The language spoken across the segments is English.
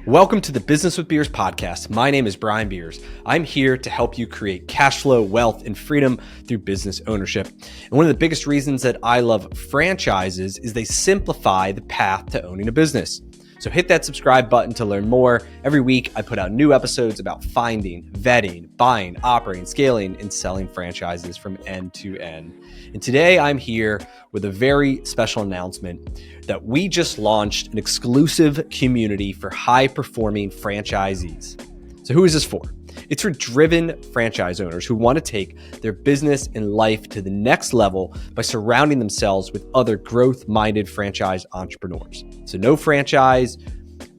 Welcome to the Business with Beers podcast. My name is Brian Beers. I'm here to help you create cash flow, wealth, and freedom through business ownership. And one of the biggest reasons that I love franchises is they simplify the path to owning a business. So hit that subscribe button to learn more. Every week, I put out new episodes about finding, vetting, buying, operating, scaling, and selling franchises from end to end. And today I'm here with a very special announcement that we just launched an exclusive community for high-performing franchisees. So who is this for? It's for driven franchise owners who want to take their business and life to the next level by surrounding themselves with other growth-minded franchise entrepreneurs. So no franchise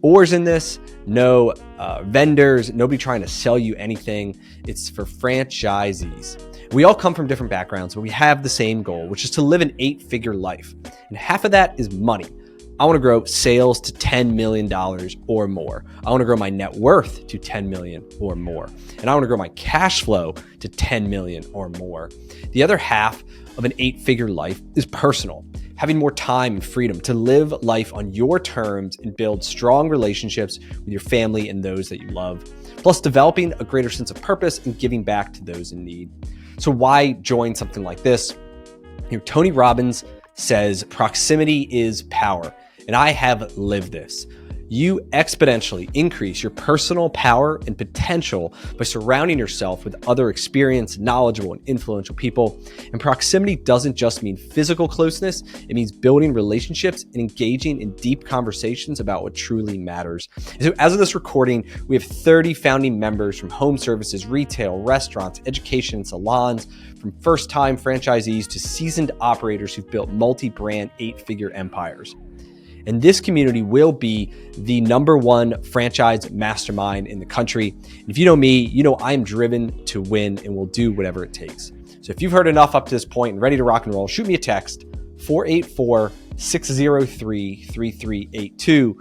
oars in this, no vendors, nobody trying to sell you anything. It's for franchisees. We all come from different backgrounds, but we have the same goal, which is to live an 8-figure life. And half of that is money. I want to grow sales to $10 million or more. I want to grow my net worth to $10 million or more. And I want to grow my cash flow to $10 million or more. The other half of an 8-figure life is personal, having more time and freedom to live life on your terms and build strong relationships with your family and those that you love, plus developing a greater sense of purpose and giving back to those in need. So why join something like this? Tony Robbins says proximity is power. And I have lived this. You exponentially increase your personal power and potential by surrounding yourself with other experienced, knowledgeable, and influential people. And proximity doesn't just mean physical closeness. It means building relationships and engaging in deep conversations about what truly matters. And so as of this recording, we have 30 founding members from home services, retail, restaurants, education, and salons, from first-time franchisees to seasoned operators who've built multi-brand 8-figure empires. And this community will be the #1 franchise mastermind in the country. And if you know me, you know I am driven to win and will do whatever it takes. So if you've heard enough up to this point and ready to rock and roll, shoot me a text, 484-603-3382.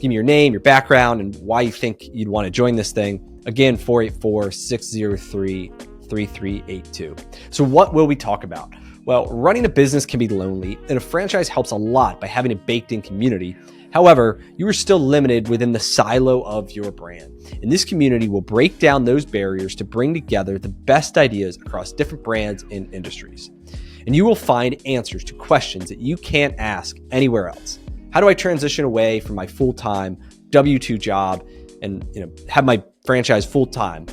Give me your name, your background, and why you think you'd want to join this thing. Again, 484-603-3382. So what will we talk about? Well, running a business can be lonely, and a franchise helps a lot by having a baked-in community. However, you are still limited within the silo of your brand. And this community will break down those barriers to bring together the best ideas across different brands and industries. And you will find answers to questions that you can't ask anywhere else. How do I transition away from my full-time W-2 job and have my franchise full-time?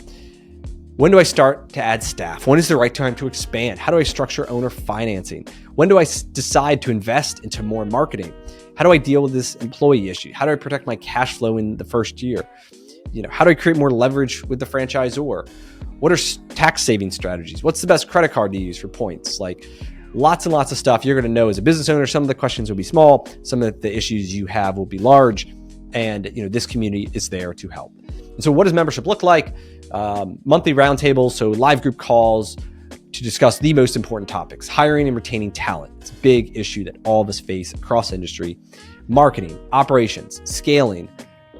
When do I start to add staff? When is the right time to expand? How do I structure owner financing? When do I decide to invest into more marketing? How do I deal with this employee issue? How do I protect my cash flow in the first year? How do I create more leverage with the franchisor? What are tax saving strategies? What's the best credit card to use for points? Like lots and lots of stuff you're going to know as a business owner. Some of the questions will be small. Some of the issues you have will be large. And this community is there to help. And so what does membership look like? Monthly roundtables, so live group calls to discuss the most important topics. Hiring and retaining talent. It's a big issue that all of us face across industry. Marketing, operations, scaling,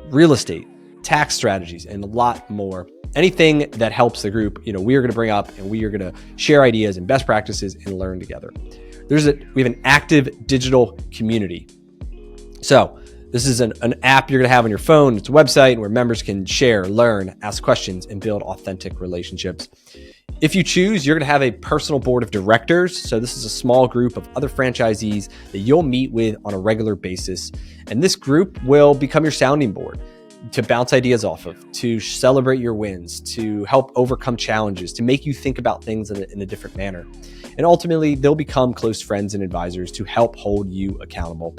real estate, tax strategies, and a lot more. Anything that helps the group, we are going to bring up, and we are going to share ideas and best practices and learn together. We have an active digital community. So this is an app you're going to have on your phone. It's a website where members can share, learn, ask questions, and build authentic relationships. If you choose, you're going to have a personal board of directors. So this is a small group of other franchisees that you'll meet with on a regular basis. And this group will become your sounding board to bounce ideas off of, to celebrate your wins, to help overcome challenges, to make you think about things in a different manner. And ultimately, they'll become close friends and advisors to help hold you accountable.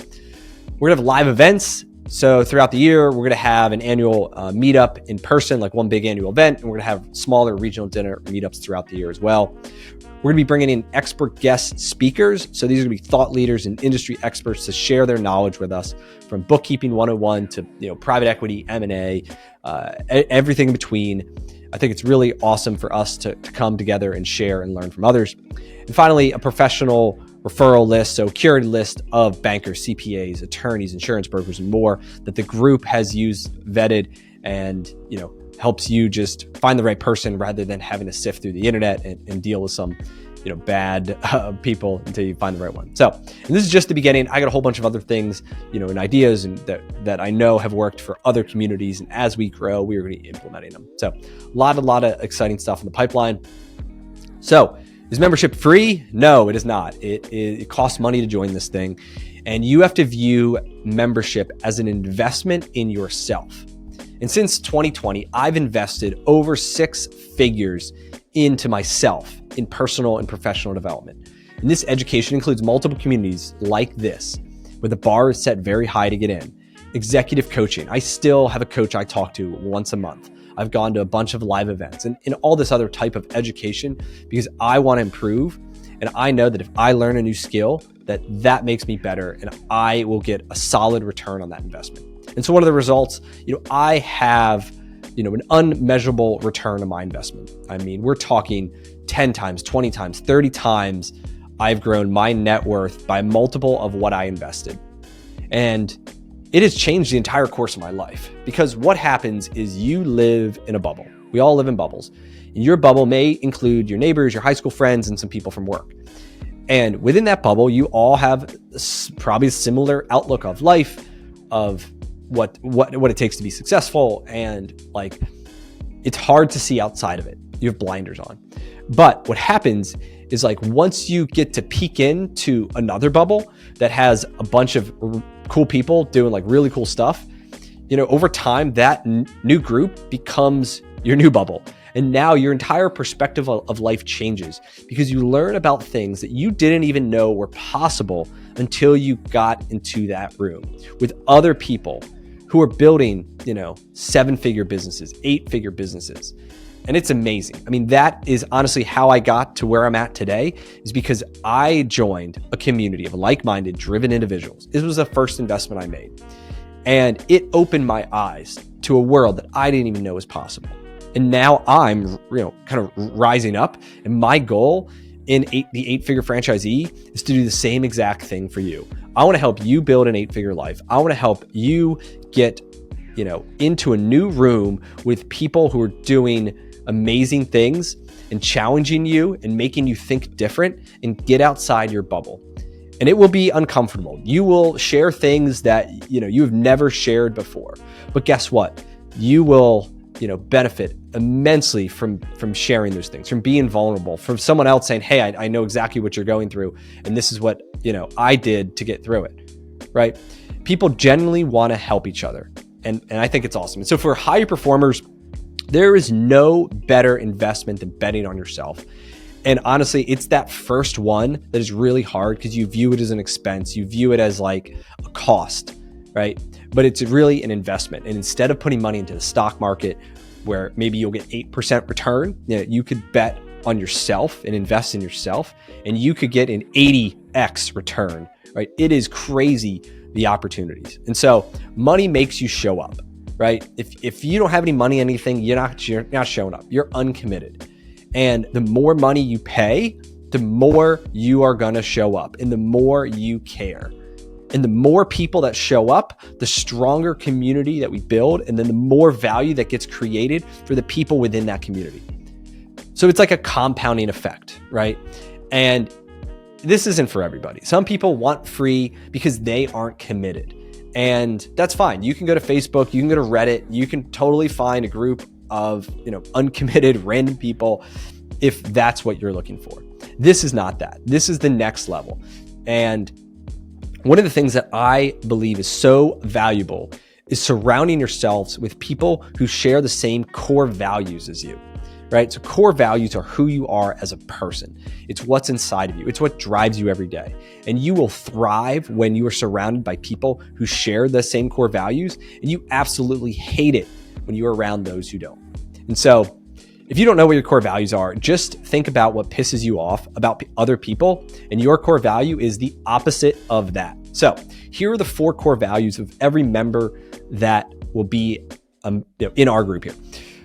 We're going to have live events. So throughout the year, we're going to have an annual meetup in person, like one big annual event. And we're going to have smaller regional dinner meetups throughout the year as well. We're going to be bringing in expert guest speakers. So these are going to be thought leaders and industry experts to share their knowledge with us, from bookkeeping 101 to private equity, M&A, everything in between. I think it's really awesome for us to come together and share and learn from others. And finally, a professional referral list, so curated list of bankers, CPAs, attorneys, insurance brokers, and more that the group has used, vetted, and helps you just find the right person rather than having to sift through the internet and deal with some bad people until you find the right one. So, and this is just the beginning. I got a whole bunch of other things, and ideas and that I know have worked for other communities. And as we grow, we are going to be implementing them. So a lot of exciting stuff in the pipeline. So is membership free? No, it is not. It costs money to join this thing. And you have to view membership as an investment in yourself. And since 2020, I've invested over 6 figures into myself in personal and professional development. And this education includes multiple communities like this, where the bar is set very high to get in. Executive coaching. I still have a coach I talk to once a month. I've gone to a bunch of live events and all this other type of education because I want to improve. And I know that if I learn a new skill, that makes me better and I will get a solid return on that investment. And so one of the results, I have, an unmeasurable return on my investment. I mean, we're talking 10 times, 20 times, 30 times. I've grown my net worth by a multiple of what I invested. And it has changed the entire course of my life because what happens is you live in a bubble. We all live in bubbles. And your bubble may include your neighbors, your high school friends, and some people from work. And within that bubble, you all have probably a similar outlook of life, of what it takes to be successful. And it's hard to see outside of it. You have blinders on. But what happens is once you get to peek into another bubble that has a bunch of cool people doing really cool stuff, over time, that new group becomes your new bubble. And now your entire perspective of life changes because you learn about things that you didn't even know were possible until you got into that room with other people who are building, 7-figure businesses, 8-figure businesses. And it's amazing. I mean, that is honestly how I got to where I'm at today, is because I joined a community of like-minded, driven individuals. This was the first investment I made. And it opened my eyes to a world that I didn't even know was possible. And now I'm, kind of rising up. And my goal in the 8-figure franchisee is to do the same exact thing for you. I want to help you build an 8-figure life. I want to help you get, into a new room with people who are doing amazing things and challenging you and making you think different and get outside your bubble. And it will be uncomfortable. You will share things that, you have never shared before. But guess what? You will, benefit immensely from sharing those things, from being vulnerable, from someone else saying, hey, I know exactly what you're going through. And this is what, I did to get through it, right? People genuinely want to help each other. And I think it's awesome. And so for high performers, there is no better investment than betting on yourself. And honestly, it's that first one that is really hard because you view it as an expense. You view it as a cost, right? But it's really an investment. And instead of putting money into the stock market where maybe you'll get 8% return, you could bet on yourself and invest in yourself, and you could get an 80x return, right? It is crazy, the opportunities. And so money makes you show up, right? If you don't have any money, anything, you're not showing up. You're uncommitted. And the more money you pay, the more you are going to show up and the more you care. And the more people that show up, the stronger community that we build, and then the more value that gets created for the people within that community. So it's like a compounding effect, right? And this isn't for everybody. Some people want free because they aren't committed. And that's fine. You can go to Facebook, you can go to Reddit, you can totally find a group of, uncommitted random people if that's what you're looking for. This is not that. This is the next level. And one of the things that I believe is so valuable is surrounding yourselves with people who share the same core values as you, right? So core values are who you are as a person. It's what's inside of you. It's what drives you every day. And you will thrive when you are surrounded by people who share the same core values, and you absolutely hate it when you're around those who don't. And so if you don't know what your core values are, just think about what pisses you off about other people, and your core value is the opposite of that. So here are the 4 core values of every member that will be in our group here.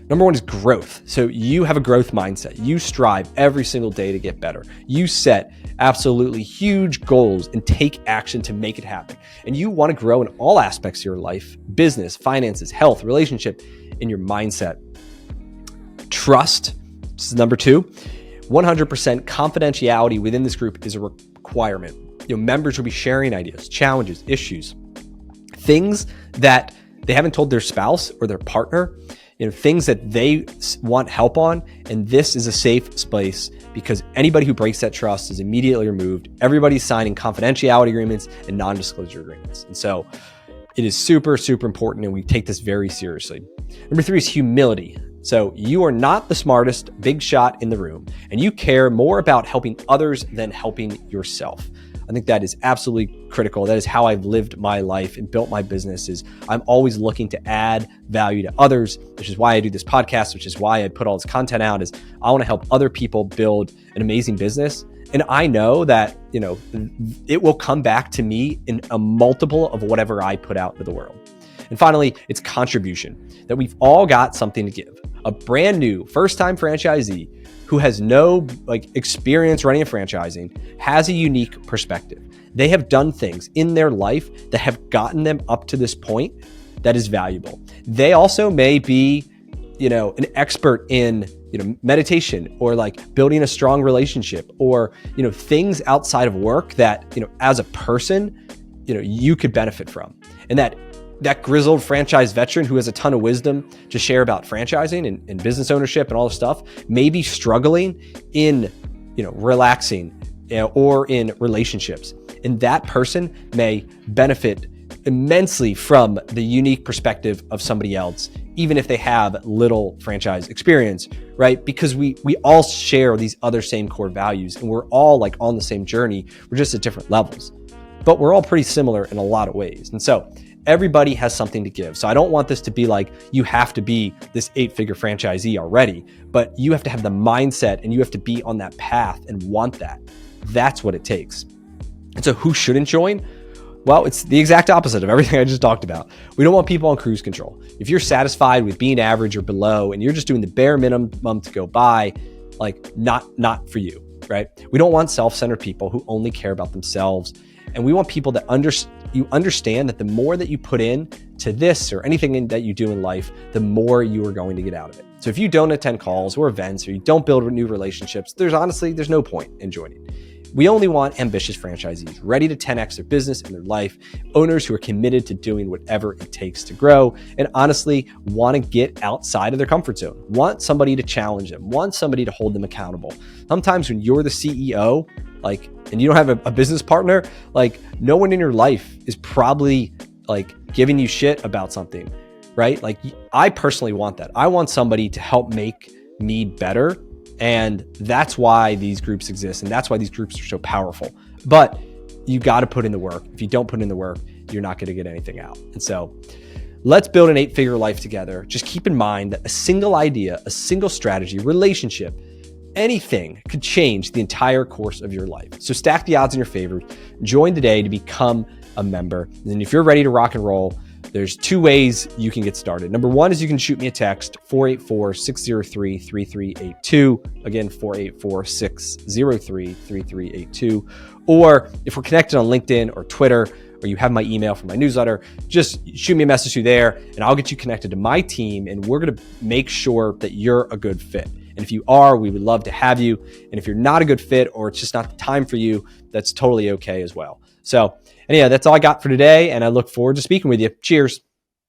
Number 1 is growth. So you have a growth mindset. You strive every single day to get better. You set absolutely huge goals and take action to make it happen. And you want to grow in all aspects of your life: business, finances, health, relationship, and your mindset. Trust. This is number 2. 100% confidentiality within this group is a requirement. Members will be sharing ideas, challenges, issues, things that they haven't told their spouse or their partner, things that they want help on. And this is a safe space because anybody who breaks that trust is immediately removed. Everybody's signing confidentiality agreements and non-disclosure agreements. And so it is super, super important, and we take this very seriously. Number 3 is humility. So you are not the smartest big shot in the room, and you care more about helping others than helping yourself. I think that is absolutely critical. That is how I've lived my life and built my business. Is I'm always looking to add value to others, which is why I do this podcast, which is why I put all this content out. Is I want to help other people build an amazing business. And I know that, it will come back to me in a multiple of whatever I put out into the world. And finally, it's contribution, that we've all got something to give. A brand new first-time franchisee who has no experience running a franchising has a unique perspective. They have done things in their life that have gotten them up to this point that is valuable. They also may be, an expert in meditation or building a strong relationship or, things outside of work that, as a person, you could benefit from. And that grizzled franchise veteran who has a ton of wisdom to share about franchising and business ownership and all this stuff may be struggling in, relaxing or in relationships. And that person may benefit immensely from the unique perspective of somebody else, even if they have little franchise experience, right? Because we all share these other same core values, and we're all on the same journey. We're just at different levels, but we're all pretty similar in a lot of ways. And so everybody has something to give. So I don't want this to be you have to be this 8-figure franchisee already, but you have to have the mindset and you have to be on that path and want that. That's what it takes. And so who shouldn't join? Well, it's the exact opposite of everything I just talked about. We don't want people on cruise control. If you're satisfied with being average or below, and you're just doing the bare minimum to go by, not for you, right? We don't want self-centered people who only care about themselves. And we want people that you understand that the more that you put in to this or anything that you do in life, the more you are going to get out of it. So if you don't attend calls or events, or you don't build new relationships, there's no point in joining. We only want ambitious franchisees ready to 10x their business and their life, owners who are committed to doing whatever it takes to grow, and honestly want to get outside of their comfort zone, want somebody to challenge them, want somebody to hold them accountable. Sometimes when you're the CEO, and you don't have a business partner, no one in your life is probably giving you shit about something, right? I personally want that. I want somebody to help make me better. And that's why these groups exist. And that's why these groups are so powerful. But you got to put in the work. If you don't put in the work, you're not going to get anything out. And so let's build an 8-figure life together. Just keep in mind that a single idea, a single strategy, relationship, anything could change the entire course of your life. So stack the odds in your favor. Join today to become a member. And if you're ready to rock and roll, there's 2 ways you can get started. Number 1 is you can shoot me a text, 484-603-3382. Again, 484-603-3382. Or if we're connected on LinkedIn or Twitter, or you have my email from my newsletter, just shoot me a message through there and I'll get you connected to my team, and we're going to make sure that you're a good fit. And if you are, we would love to have you. And if you're not a good fit, or it's just not the time for you, that's totally okay as well. So anyhow, that's all I got for today, and I look forward to speaking with you. Cheers.